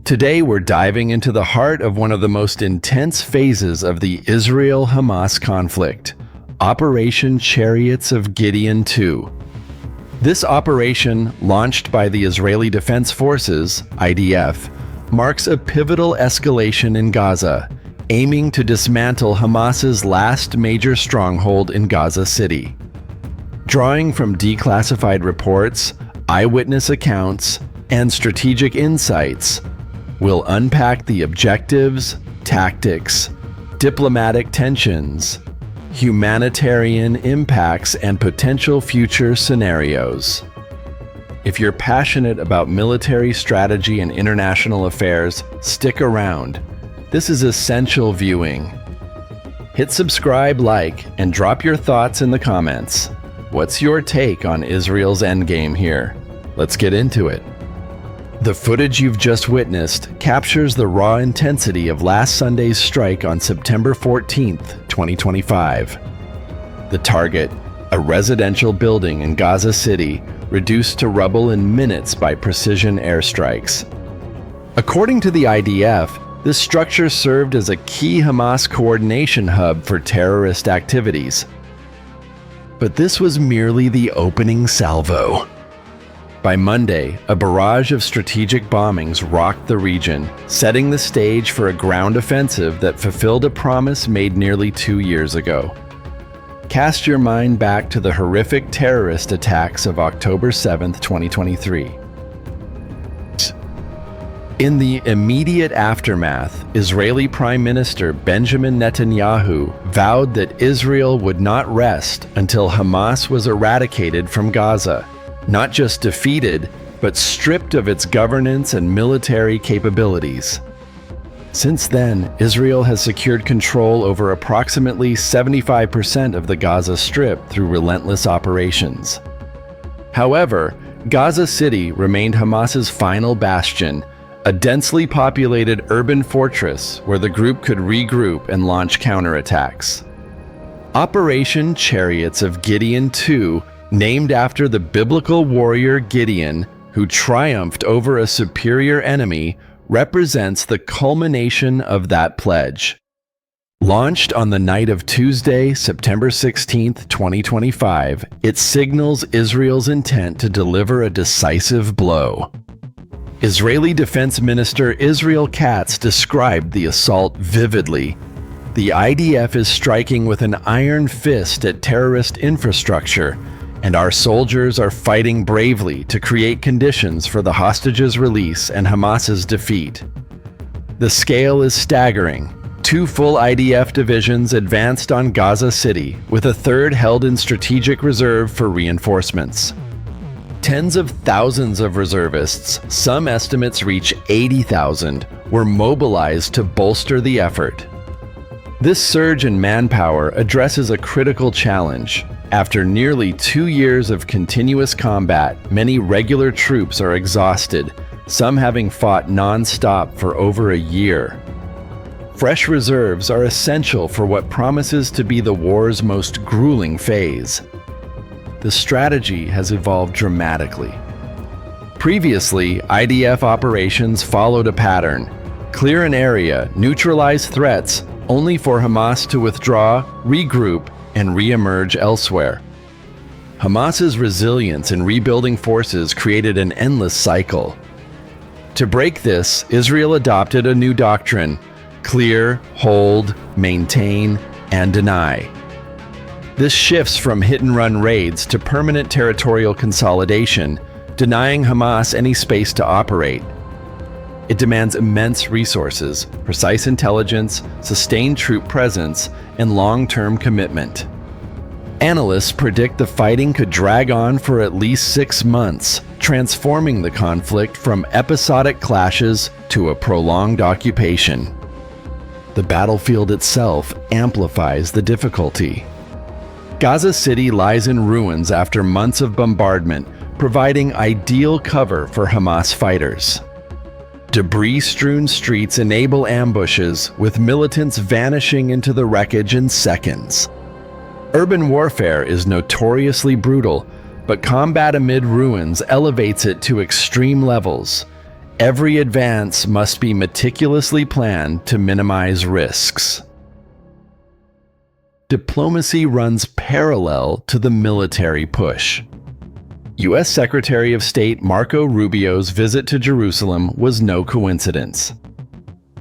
Today we're diving into the heart of one of the most intense phases of the Israel-Hamas conflict, Operation Chariots of Gideon 2. This operation, launched by the Israeli Defense Forces, IDF, marks a pivotal escalation in Gaza, aiming to dismantle Hamas's last major stronghold in Gaza City. Drawing from declassified reports, eyewitness accounts, and strategic insights, we'll unpack the objectives, tactics, diplomatic tensions, humanitarian impacts, and potential future scenarios. If you're passionate about military strategy and international affairs, stick around. This is essential viewing. Hit subscribe, like, and drop your thoughts in the comments. What's your take on Israel's endgame here? Let's get into it. The footage you've just witnessed captures the raw intensity of last Sunday's strike on September 14th, 2025. The target, a residential building in Gaza City, reduced to rubble in minutes by precision airstrikes. According to the IDF, this structure served as a key Hamas coordination hub for terrorist activities. But this was merely the opening salvo. By Monday, a barrage of strategic bombings rocked the region, setting the stage for a ground offensive that fulfilled a promise made nearly 2 years ago. Cast your mind back to the horrific terrorist attacks of October 7, 2023. In the immediate aftermath, Israeli Prime Minister Benjamin Netanyahu vowed that Israel would not rest until Hamas was eradicated from Gaza. Not just defeated, but stripped of its governance and military capabilities. Since then, Israel has secured control over approximately 75% of the Gaza Strip through relentless operations. However, Gaza City remained Hamas's final bastion, a densely populated urban fortress where the group could regroup and launch counterattacks. Operation Chariots of Gideon 2, named after the biblical warrior Gideon, who triumphed over a superior enemy, represents the culmination of that pledge. Launched on the night of Tuesday, September 16, 2025, it signals Israel's intent to deliver a decisive blow. Israeli Defense Minister Israel Katz described the assault vividly. The IDF is striking with an iron fist at terrorist infrastructure, and our soldiers are fighting bravely to create conditions for the hostages' release and Hamas's defeat. The scale is staggering. 2 full IDF divisions advanced on Gaza City, with a third held in strategic reserve for reinforcements. Tens of thousands of reservists, some estimates reach 80,000, were mobilized to bolster the effort. This surge in manpower addresses a critical challenge. After nearly 2 years of continuous combat, many regular troops are exhausted, some having fought non-stop for over a year. Fresh reserves are essential for what promises to be the war's most grueling phase. The strategy has evolved dramatically. Previously, IDF operations followed a pattern: clear an area, neutralize threats, only for Hamas to withdraw, regroup, and re-emerge elsewhere. Hamas's resilience in rebuilding forces created an endless cycle. To break this, Israel adopted a new doctrine: clear, hold, maintain, and deny. This shifts from hit-and-run raids to permanent territorial consolidation, denying Hamas any space to operate. It demands immense resources, precise intelligence, sustained troop presence, and long-term commitment. Analysts predict the fighting could drag on for at least 6 months, transforming the conflict from episodic clashes to a prolonged occupation. The battlefield itself amplifies the difficulty. Gaza City lies in ruins after months of bombardment, providing ideal cover for Hamas fighters. Debris-strewn streets enable ambushes, with militants vanishing into the wreckage in seconds. Urban warfare is notoriously brutal, but combat amid ruins elevates it to extreme levels. Every advance must be meticulously planned to minimize risks. Diplomacy runs parallel to the military push. U.S. Secretary of State Marco Rubio's visit to Jerusalem was no coincidence.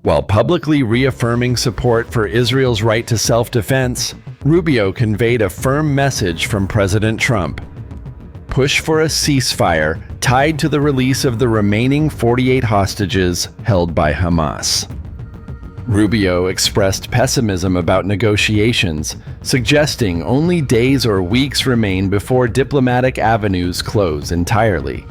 While publicly reaffirming support for Israel's right to self-defense, Rubio conveyed a firm message from President Trump: push for a ceasefire tied to the release of the remaining 48 hostages held by Hamas. Rubio expressed pessimism about negotiations, suggesting only days or weeks remain before diplomatic avenues close entirely.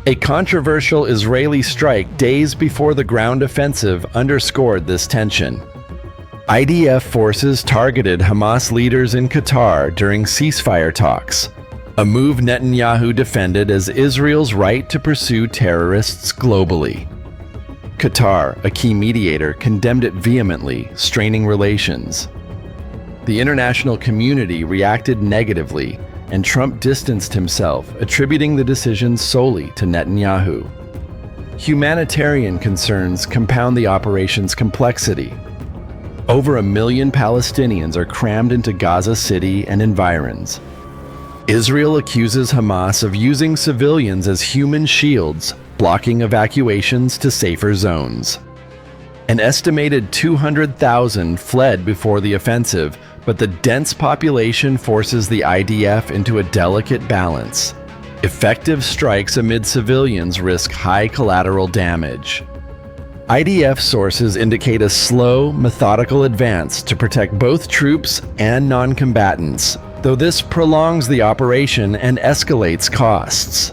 A controversial Israeli strike days before the ground offensive underscored this tension. IDF forces targeted Hamas leaders in Qatar during ceasefire talks, a move Netanyahu defended as Israel's right to pursue terrorists globally. Qatar, a key mediator, condemned it vehemently, straining relations. The international community reacted negatively, and Trump distanced himself, attributing the decision solely to Netanyahu. Humanitarian concerns compound the operation's complexity. Over 1 million Palestinians are crammed into Gaza City and environs. Israel accuses Hamas of using civilians as human shields, blocking evacuations to safer zones. An estimated 200,000 fled before the offensive, but the dense population forces the IDF into a delicate balance. Effective strikes amid civilians risk high collateral damage. IDF sources indicate a slow, methodical advance to protect both troops and non-combatants, though this prolongs the operation and escalates costs.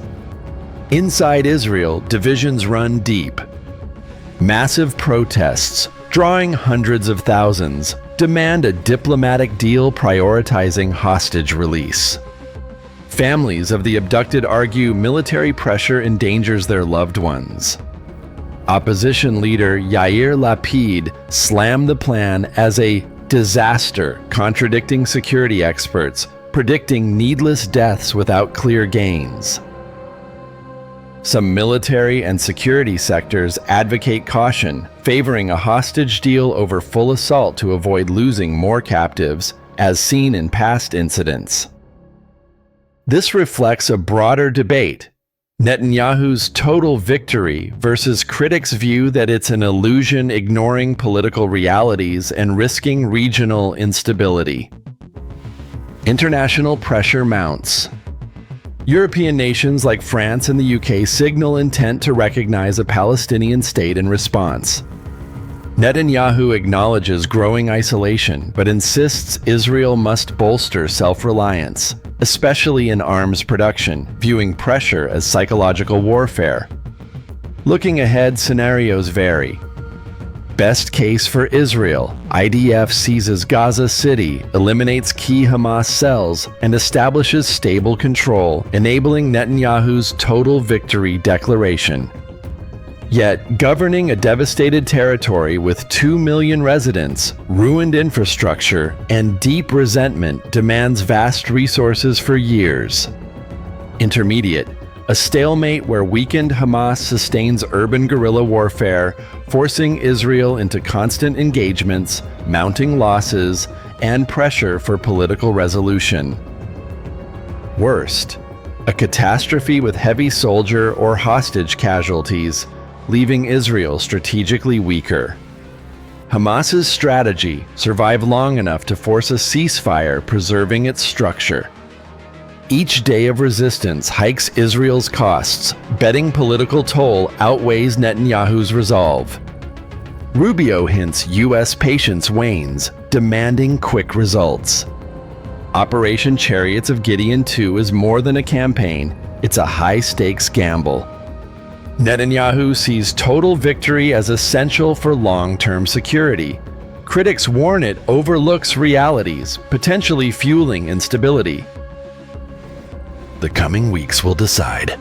Inside Israel, divisions run deep. Massive protests, drawing hundreds of thousands, demand a diplomatic deal prioritizing hostage release. Families of the abducted argue military pressure endangers their loved ones. Opposition leader Yair Lapid slammed the plan as a disaster, contradicting security experts, predicting needless deaths without clear gains. Some military and security sectors advocate caution, favoring a hostage deal over full assault to avoid losing more captives, as seen in past incidents. This reflects a broader debate: Netanyahu's total victory versus critics' view that it's an illusion, ignoring political realities and risking regional instability. International pressure mounts. European nations like France and the UK signal intent to recognize a Palestinian state in response. Netanyahu acknowledges growing isolation, but insists Israel must bolster self-reliance, especially in arms production, viewing pressure as psychological warfare. Looking ahead, scenarios vary. Best case for Israel: IDF seizes Gaza City, eliminates key Hamas cells, and establishes stable control, enabling Netanyahu's total victory declaration. Yet, governing a devastated territory with 2 million residents, ruined infrastructure, and deep resentment demands vast resources for years. Intermediate: a stalemate where weakened Hamas sustains urban guerrilla warfare, forcing Israel into constant engagements, mounting losses, and pressure for political resolution. Worst: a catastrophe with heavy soldier or hostage casualties, leaving Israel strategically weaker. Hamas's strategy: survive long enough to force a ceasefire, preserving its structure. Each day of resistance hikes Israel's costs, betting political toll outweighs Netanyahu's resolve. Rubio hints U.S. patience wanes, demanding quick results. Operation Chariots of Gideon II is more than a campaign, it's a high-stakes gamble. Netanyahu sees total victory as essential for long-term security. Critics warn it overlooks realities, potentially fueling instability. The coming weeks will decide.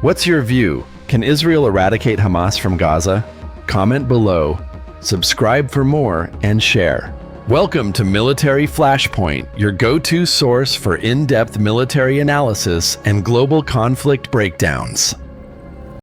What's your view? Can Israel eradicate Hamas from Gaza? Comment below, subscribe for more, and share. Welcome to Military Flashpoint, your go-to source for in-depth military analysis and global conflict breakdowns.